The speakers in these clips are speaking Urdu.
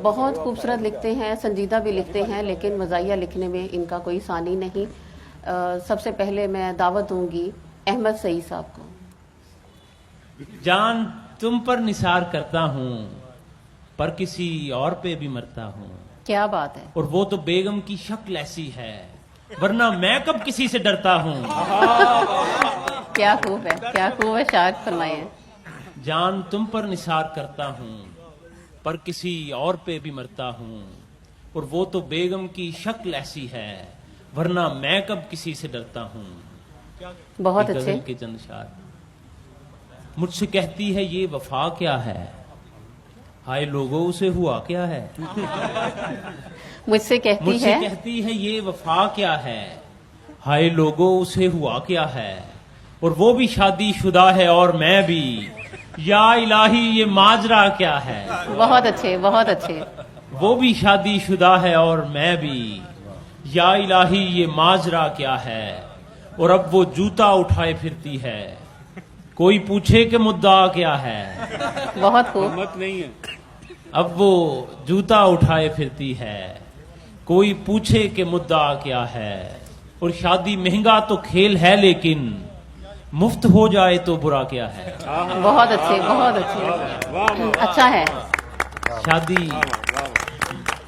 بہت خوبصورت لکھتے ہیں، سنجیدہ بھی لکھتے ہیں، لیکن مزاحیہ لکھنے میں ان کا کوئی ثانی نہیں۔ سب سے پہلے میں دعوت دوں گی احمد سعید صاحب کو۔ جان تم پر نثار کرتا ہوں پر کسی اور پہ بھی مرتا ہوں، کیا بات ہے! اور وہ تو بیگم کی شکل ایسی ہے ورنہ میں کب کسی سے ڈرتا ہوں۔ کیا خوب ہے، کیا خوب ہے، شاعر فرمائے ہیں۔ جان تم پر نثار کرتا ہوں پر کسی اور پہ بھی مرتا ہوں، اور وہ تو بیگم کی شکل ایسی ہے ورنہ میں کب کسی سے ڈرتا ہوں۔ بہت یہ اچھے۔ غزل کے چند اشعار۔ مجھ سے کہتی ہے یہ وفا کیا ہے، ہائے لوگوں اسے ہوا کیا ہے۔ مجھ سے کہتی ہے یہ وفا کیا ہے، ہائے لوگوں اسے ہوا کیا ہے، اور وہ بھی شادی شدہ ہے اور میں بھی، یا الہی یہ ماجرا کیا ہے۔ بہت اچھے، بہت اچھے۔ وہ بھی شادی شدہ ہے اور میں بھی، یا الہی یہ ماجرا کیا ہے، اور اب وہ جوتا اٹھائے پھرتی ہے، کوئی پوچھے کہ مدعا کیا ہے۔ بہت خوب۔ اب وہ جوتا اٹھائے پھرتی ہے، کوئی پوچھے کہ مدعا کیا ہے، اور شادی مہنگا تو کھیل ہے لیکن مفت ہو جائے تو برا کیا ہے۔ بہت اچھے، بہت اچھے، اچھا ہے۔ شادی،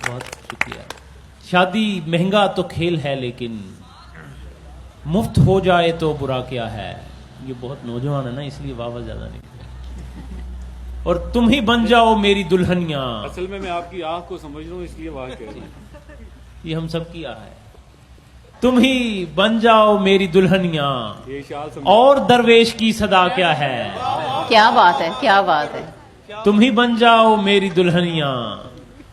بہت شکریہ۔ شادی مہنگا تو کھیل ہے لیکن مفت ہو جائے تو برا کیا ہے۔ یہ بہت نوجوان ہے نا، اس لیے واہ زیادہ نہیں۔ اور تم ہی بن جاؤ میری دلہنیاں۔ اصل میں آپ کی آنکھ کو سمجھ رہا ہوں، اس لیے واہ کہہ رہا ہوں۔ یہ ہم سب کی آہ ہے۔ تم ہی بن جاؤ میری دلہنیاں، یہ شعر سمجھ۔ اور درویش کی صدا کیا ہے۔ کیا بات ہے، کیا بات ہے۔ تم ہی بن جاؤ میری دلہنیاں،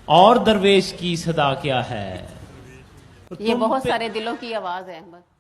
اور درویش کی صدا کیا ہے۔ یہ بہت سارے دلوں کی آواز ہے احمد۔